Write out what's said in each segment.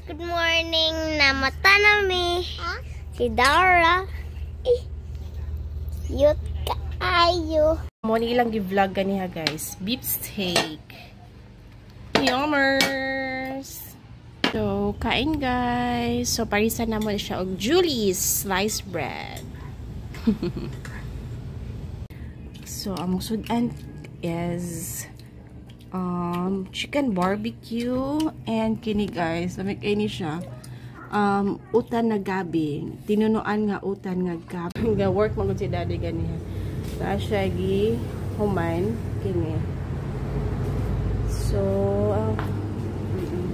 good morning. Namata nami. Si Dara. Cute kaayo. Muna ilang gi-vlog ganiha guys. Beef steak. Yummers! So, kain guys. So, parisan naman siya og Julie's sliced bread. So, ang sudan is chicken barbecue and kini guys. Lamig ini siya. Utan na gabi. Tinunuan nga utan nga gabi. Ga-work magod si daddy ganiha. Sa siya gi human kini. So,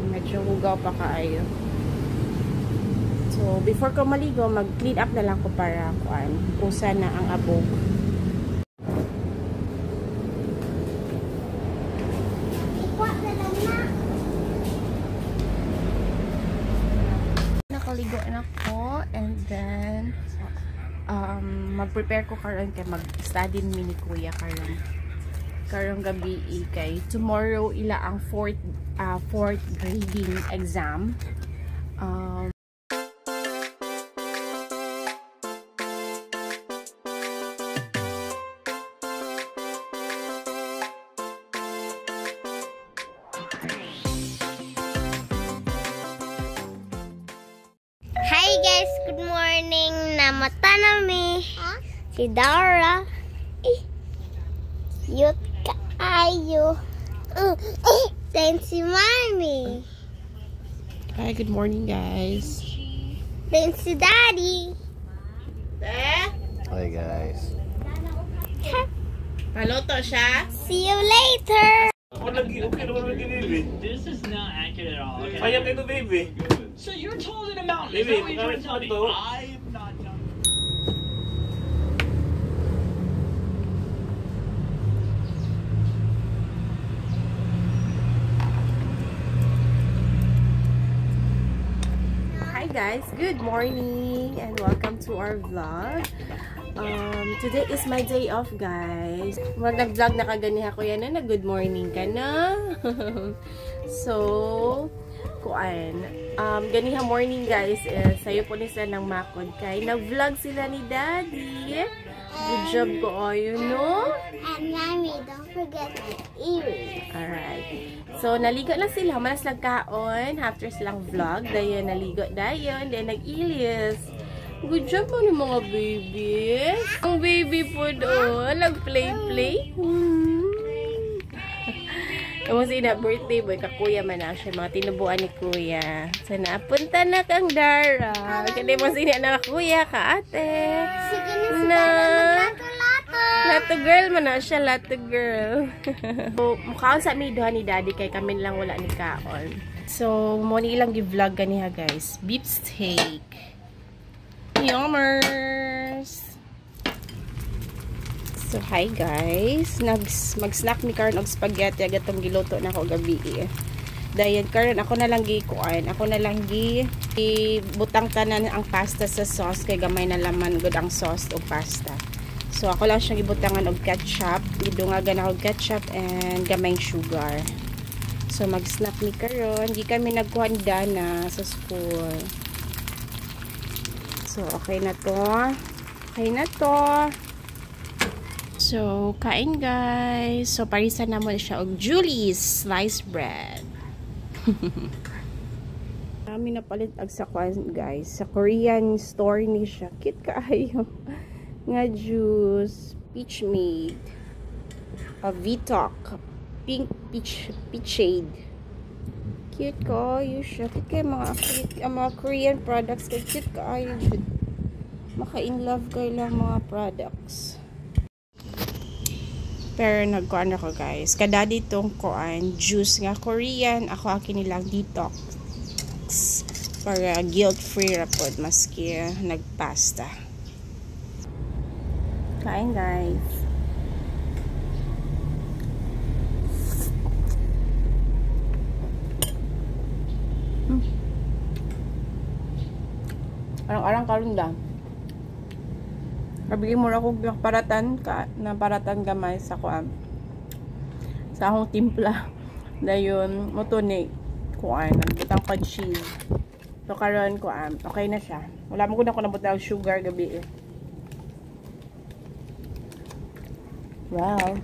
medyo hugaw pa kaayo. So, before ko maligo, mag-clean up na lang ko para usa na ang abog. Nakaligo na ko and then mag-prepare ko karon kay mag-study mini kuya karong gabi kay tomorrow ila ang fourth grading exam. Hi guys, good morning. Namata nami. Si Dara. Cute kaayo. Then si Mommy. Hi, good morning guys. Then si Daddy. Hi guys. Paloto siya. See you later. This is not accurate at all. Okay. Ayaw kayo, baby. So you're taller than a mountain. Is Baby, that what you're trying to tell me? ito. I'm not done. Hi guys, good morning and welcome to our vlog. Today is my day off guys. Nag-vlog na kaganiha ko yan na good morning ka na. So, ganiha morning guys, sayo po ni sila ng makod kay nag-vlog sila ni Daddy. Good job ko no? And Mommy, don't forget my earrings. Alright. So, naligo lang sila. Malas nagkaon. After silang vlog. Dayon, naligo dayon. Then, nag-ilis. Good job mo ni mga baby. Ang baby po doon. Nag-play-play. Kamu sina birthday boy. Kakuya man na siya. Mga tinubuan ni kuya. So, napunta na kang Dara. Kasi mo sina na kuya ka ate. Sige na si Na. Lato-lato. Lato girl man na siya, lato girl. So, mukhaon sa may duha ni Daddy kay kami lang wala ni kaon. So, mo ni ilang gi-vlog ganiha guys. Beef steak. Yummers! So, hi guys. Mag-snack mi karon og spaghetti agatong giluto na ko gabi. Dayon karon ako na lang gikuan. Ako na lang butang tanan ang pasta sa sauce kay gamay na laman gud ang sauce og pasta. So, ako lang siyang ibutangan og ketchup. Idungagan ako og ketchup and gamayng sugar. So, mag-snack ni karon. Di kami nagkuhanda na sa school. So, okay na to. Okay na to. So, kain guys. So, parisan naman siya og Julie's sliced bread. Kami napalit ag sa kwan guys. Sa Korean store ni siya. Cute kaayo. Nga juice, peach made, Vitok, pink peach shade. Cute kaayo siya. Cute kayo mga Korean products. Cute kaayo. Maka-in love kayo lang mga products. Pero nagkuhan ako guys. Kada ditong kuan juice nga Korean. Ako akin nilang detox. Para guilt-free rapod. Maski nagpasta. Kain guys. Arang-arang karon da. Kabili mo ra ko paratan gamay sa kuan. Sa akong timpla. Dayon mo to ni kuan, nagtang cheese. So karon ko okay na siya. Wala mo gud ako nabutang sugar gabi eh. Wow.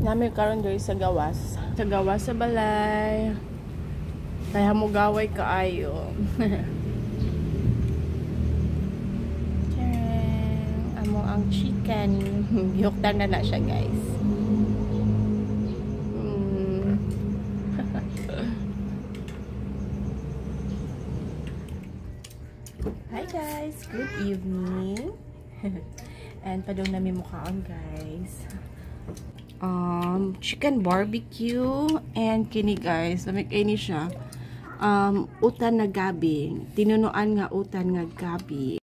Namin karon diri sa gawas. Sa gawas sa balay. Kaya mo gaway kaayo. Tcharam! Amo ang chicken. Yuktan na siya guys. Hi guys! Good evening! And padong namin mukhaon guys. Chicken barbecue and kini guys, lamig ini siya. Utan na gabi. Tinunuan nga utan nga gabi.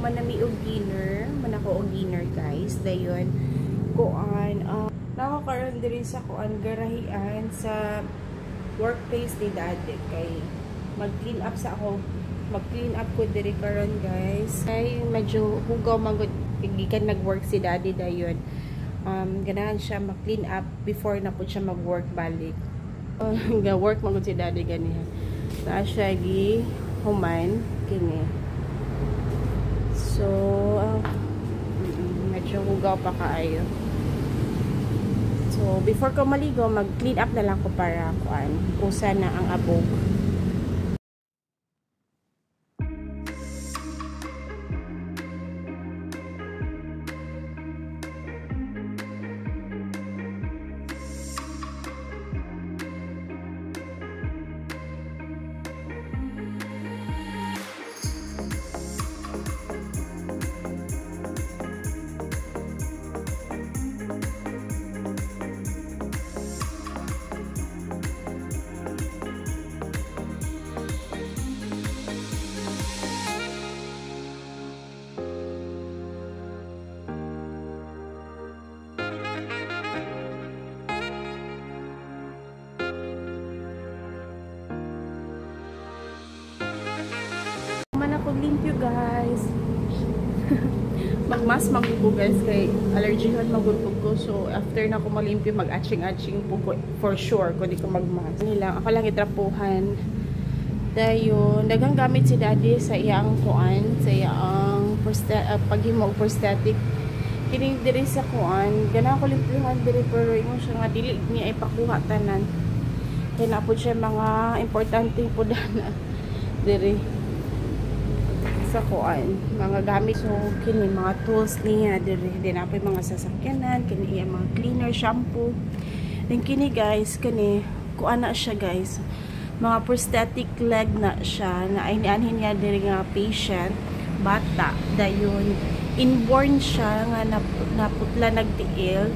Manami og dinner, manako og dinner guys. Dayon kuan nakakaroon diri sa kuan garahian sa workplace ni Daddy kay mag-clean up sa ako. Mag-clean up ko diri karon guys. Kay medyo hugaw magud gikan nag-work si Daddy dayon. Ganahan siya mag-clean up before na pud siya mag-work balik. Ga-work magud si Daddy ganiha. Naa siya gi human kini. So, medyo hugaw pa kaayo. So, before ko maligo, mag-clean up na lang ko para kuan, usa na ang abog. Man ako limpyo guys. Magmas magbuko guys kay allergyhan magbuko ko. So after na ko malimpyo mag-atching-atching po for sure kung di ko magmas. Nila ako lang itrapuhan. Dayon daghang gamit si Daddy sa iyang kuan, sa iyang paghimo og prosthetic. Kining diri sa kuan, gana ko limpyohan diri pero imo siya nga dili niya ipakuha tanan. Kay na po siya mga importante po na diri sa kuan, mga gamit. So kini mga tools niya diri din apoy mga sasakyanan, kini iya mga cleaner, shampoo. Then kini guys, kini kuan na siya guys. Mga prosthetic leg na siya na inianhin niya diri nga patient bata dayon inborn siya nga naputla nagtiil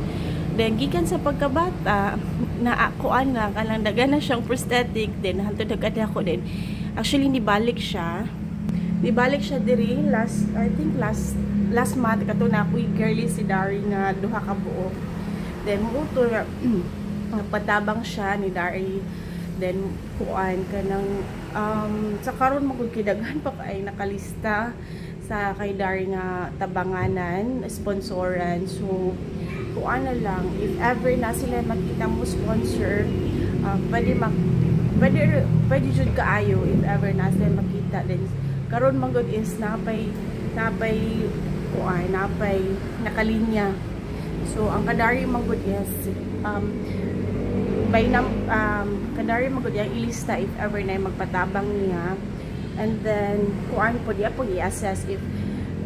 Then gikan sa pagkabata na kuan na kanang daga na siyang prosthetic din hantud agad ako din. Actually nibalik siya diri I think last month kato na ako girly si Dari nga duha ka buok. Then muto na patabang siya ni Dari. Then kuan kanang sa karon magud kidaghan pa kay nakalista sa kay Dari nga tabanganan, sponsoran. So kuan na lang if ever na sila makita mo sponsor, pwede jud kaayo if ever na sila makita. Then karon magud is napay kuan nakalinya. So ang kadari magud is kadari magud yang ilista if ever na magpatabang niya. And then kuan po diya po i-assess if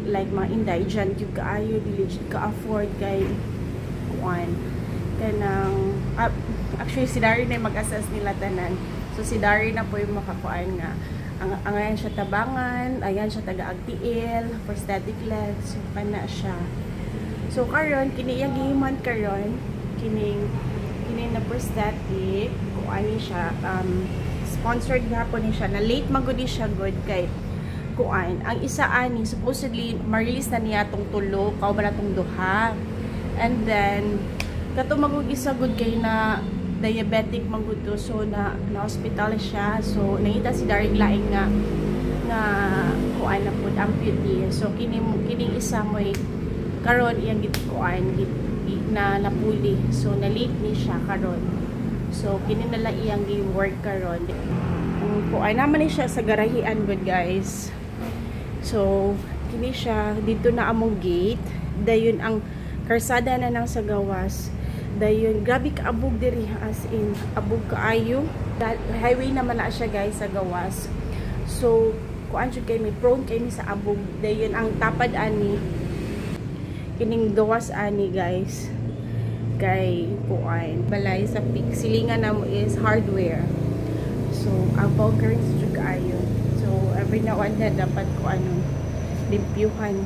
like mga indigent yung kaayo dili ka afford kay kuan kanang actually si Dari na mag-assess nila tanan. So si Dari na po yung makakuan nga ang ayan siya tabangan, ayan siya taga-agtiil, prosthetic legs, so kana siya. So karon kini iyang gihiman karon kini na prosthetic kuan siya sponsored gahapon ni siya na late magudi siya good kay kuan ang isa ani supposedly ma-release na niya tong tulo kao ba na tong duha. And then kato magug isa good kay na diabetic maguto, so na hospital siya. So nakita si Daring laing nga kuan na pud amputee. So kining isa mo karon iyang kuan na napuli. So na late ni siya karon. So kini nala iyang gi-work karon. Kuan naman ni siya sa garahian good guys. So kini siya dito na among gate. Dayon ang karsada na nang sa gawas. Dayon grabe ka abog diri as in abog kaayo. Highway naman na siya guys sa gawas. So kuan jud kay mi prone kay mi sa abog. Dayon ang tapad ani kining gawas ani guys. Kay kuan balay sa peak silingan namo is hardware. So ang bulkers jud kaayo. So every now and then dapat ko limpyuhan.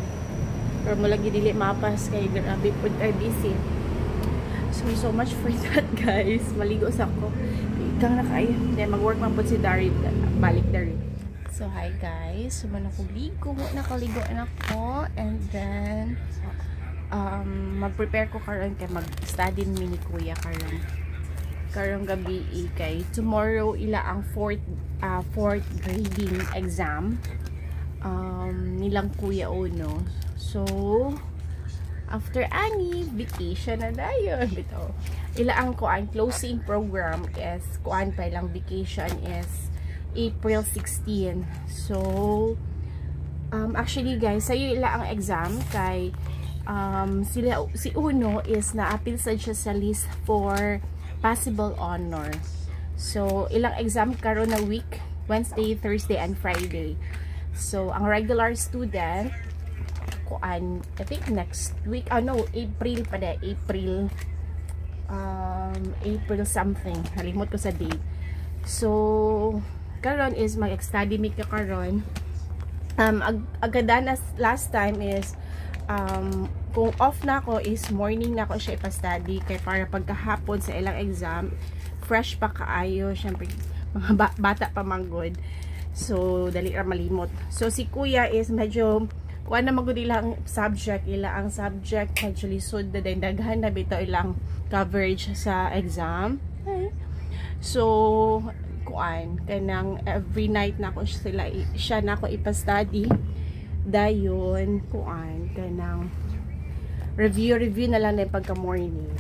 Pero mo lagi dili mapas kay grabe pud ay busy. So much for that guys. Maligo sa ko. Ikang na kayo. Then mag-work man po si Dari. Balik Dari. So hi guys. Suman ako ligo. Nakaligo na ako. And then mag-prepare ko karon kay mag-study ni kuya karon. Karong gabi kay tomorrow ila ang fourth grading exam. Nilang kuya Ono. So after ani vacation na dayon bitaw. Ila ang kuan closing program is kuan pa lang vacation is April 16. So actually guys sayo ila ang exam kay si Uno is na-appeal sa list for possible honor. So ilang exam karon na week, Wednesday, Thursday and Friday. So ang regular student kuan I think next week April pa da April something halimot ko sa date. So karon is mag-study mi ka karon. Agadanas last time is kung off na ako is morning na ako siya ipa-study kay para pagkahapon sa ilang exam fresh pa kaayo syempre mga bata pa manggod. So dali ra malimot. So si kuya is medyo kuan na magud ilang subject ang subject actually sud na daghan na bitaw ilang coverage sa exam. Okay. So kuan kanang every night na ako siya na ako ipa-study dayon kuan kanang review na lang din pagka morning.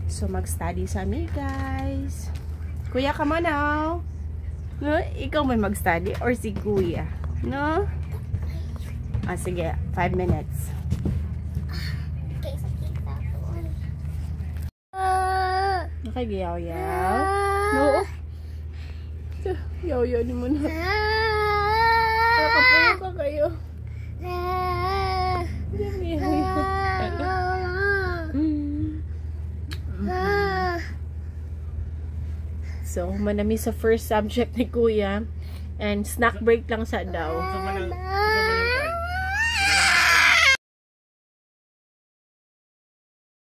So mag-study sa mi guys. Kuya ka man now. No, ikaw may mag-study or si kuya? No? Sige, 5 minutes. Nakagayaw-yaw? No? Yaw-yaw ni mo na. Kapuyo ka kayo. So, manami sa first subject ni kuya. And snack break lang sa daw. So,